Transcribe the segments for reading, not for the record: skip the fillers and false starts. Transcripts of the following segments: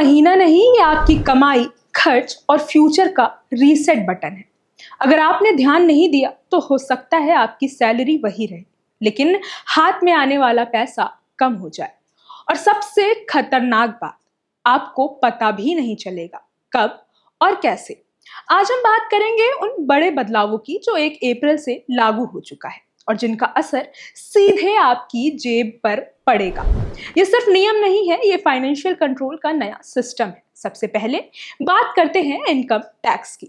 महीना नहीं, ये आपकी कमाई, खर्च और फ्यूचर का रीसेट बटन है। अगर आपने ध्यान नहीं दिया तो हो सकता है आपकी सैलरी वही रहे, लेकिन हाथ में आने वाला पैसा कम हो जाए। और सबसे खतरनाक बात, आपको पता भी नहीं चलेगा कब और कैसे। आज हम बात करेंगे उन बड़े बदलावों की जो 1 अप्रैल से लागू हो चुका है और जिनका असर सीधे आपकी जेब पर पड़ेगा। ये सिर्फ नियम नहीं है, ये फाइनेंशियल कंट्रोल का नया सिस्टम है। सबसे पहले बात करते हैं इनकम टैक्स की।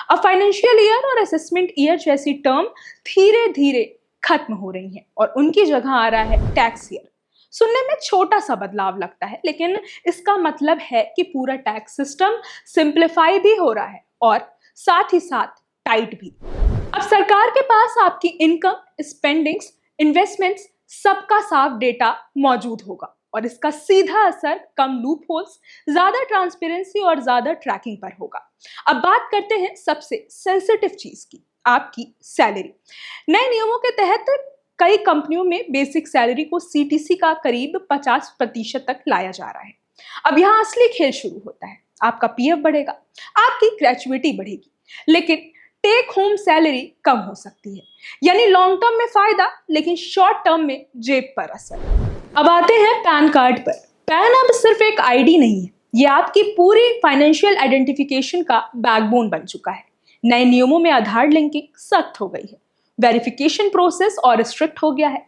अब फाइनेंशियल ईयर और असेसमेंट ईयर जैसी टर्म धीरे धीरे खत्म हो रही हैं और उनकी जगह आ रहा है टैक्स ईयर। सुनने में छोटा सा बदलाव लगता है, लेकिन इसका मतलब है कि पूरा टैक्स सिस्टम सिंप्लीफाई भी हो रहा है और साथ ही साथ टाइट भी। अब सरकार के पास आपकी इनकम, स्पेंडिंग्स, इन्वेस्टमेंट्स सबका साफ डेटा मौजूद होगा और इसका सीधा असर कम लूप होल्स, ज्यादा ट्रांसपेरेंसी और ज्यादा ट्रैकिंग पर होगा। अब बात करते हैं सबसे सेंसिटिव चीज की, आपकी सैलरी। नए नियमों के तहत कई कंपनियों में बेसिक सैलरी को सीटीसी का करीब 50% तक लाया जा रहा है। अब यहाँ असली खेल शुरू होता है। आपका पीएफ बढ़ेगा, आपकी ग्रेचुइटी बढ़ेगी, लेकिन टेक होम सैलरी कम हो सकती है। यानी लॉन्ग टर्म में फायदा, लेकिन शॉर्ट टर्म में जेब पर असर। अब आते हैं पैन कार्ड पर। पैन अब सिर्फ एक आईडी नहीं है, ये आपकी पूरी फाइनेंशियल आइडेंटिफिकेशन का बैकबोन बन चुका है। नए नियमों में आधार लिंकिंग सख्त हो गई है, वेरिफिकेशन प्रोसेस और स्ट्रिक्ट हो गया है।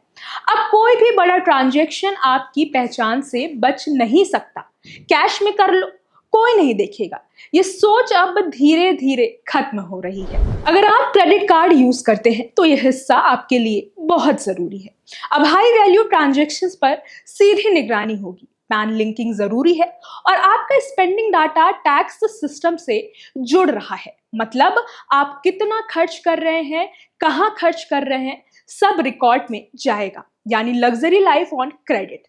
अब कोई भी बड़ा ट्रांजैक्शन आपकी पहचान से बच नहीं सकता। कैश में कर लो, कोई नहीं देखेगा। ये सोच अब धीरे धीरे खत्म हो रही है। अगर आप क्रेडिट कार्ड यूज करते हैं तो यह हिस्सा आपके लिए बहुत जरूरी है। अब हाई वैल्यू ट्रांजैक्शंस पर सीधी निगरानी होगी, पैन लिंकिंग जरूरी है और आपका स्पेंडिंग डाटा टैक्स सिस्टम से जुड़ रहा है। मतलब आप कितना खर्च कर रहे हैं, कहां खर्च कर रहे हैं, सब रिकॉर्ड में जाएगा। यानी लग्जरी लाइफ ऑन क्रेडिट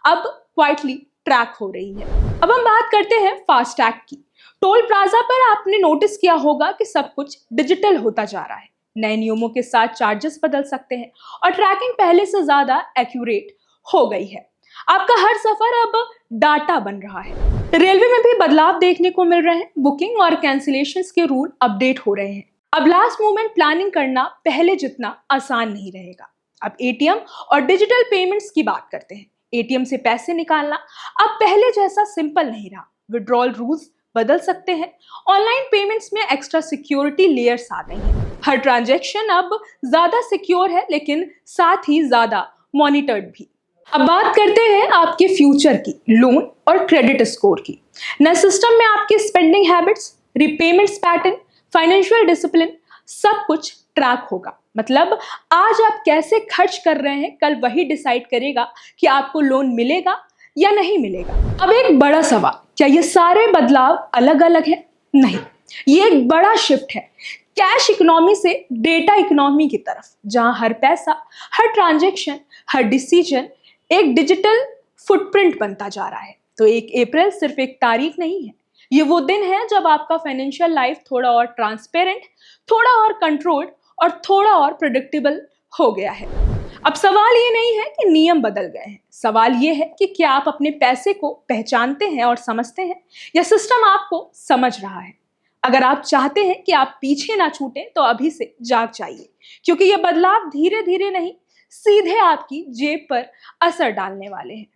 अब क्वाइटली ट्रैक हो रही है। अब हम बात करते हैं फास्टैग की। टोल प्लाजा पर आपने नोटिस किया होगा कि सब कुछ डिजिटल होता जा रहा है। नए नियमों के साथ चार्जेस बदल सकते हैं और ट्रैकिंग पहले से ज्यादा एक्यूरेट हो गई है। आपका हर सफर अब डाटा बन रहा है। रेलवे में भी बदलाव देखने को मिल रहे हैं। बुकिंग और कैंसिलेशंस के रूल अपडेट हो रहे हैं। अब लास्ट मोमेंट प्लानिंग करना पहले जितना आसान नहीं रहेगा। अब एटीएम और डिजिटल पेमेंट्स की बात करते हैं। एटीएम से पैसे निकालना अब पहले जैसा सिंपल नहीं रहा। विड्रॉल रूल्स बदल सकते हैं। ऑनलाइन पेमेंट्स में एक्स्ट्रा सिक्योरिटी लेयर्स आ गई हैं। हर ट्रांजैक्शन अब ज्यादा सिक्योर है, लेकिन साथ ही ज्यादा मॉनिटर्ड भी। अब बात करते हैं आपके फ्यूचर की, लोन और क्रेडिट स्कोर की। नए सिस्टम में आपके spending habits, repayments pattern, financial discipline सब कुछ ट्रैक होगा। मतलब आज आप कैसे खर्च कर रहे हैं, कल वही डिसाइड करेगा कि आपको लोन मिलेगा या नहीं मिलेगा। अब एक बड़ा सवाल, क्या ये सारे बदलाव अलग अलग हैं? नहीं, ये एक बड़ा शिफ्ट है कैश इकोनॉमी से डेटा इकोनॉमी की तरफ, जहां हर पैसा, हर ट्रांजैक्शन, हर डिसीजन एक डिजिटल फुटप्रिंट बनता जा रहा है। तो 1 अप्रैल सिर्फ एक तारीख नहीं है, ये वो दिन है जब आपका फाइनेंशियल लाइफ थोड़ा और ट्रांसपेरेंट, थोड़ा और कंट्रोल्ड और थोड़ा और प्रेडिक्टेबल हो गया है। अब सवाल ये नहीं है कि नियम बदल गए हैं, सवाल ये है कि क्या आप अपने पैसे को पहचानते हैं और समझते हैं, या सिस्टम आपको समझ रहा है। अगर आप चाहते हैं कि आप पीछे ना छूटें तो अभी से जाग जाइए, क्योंकि ये बदलाव धीरे धीरे नहीं, सीधे आपकी जेब पर असर डालने वाले हैं।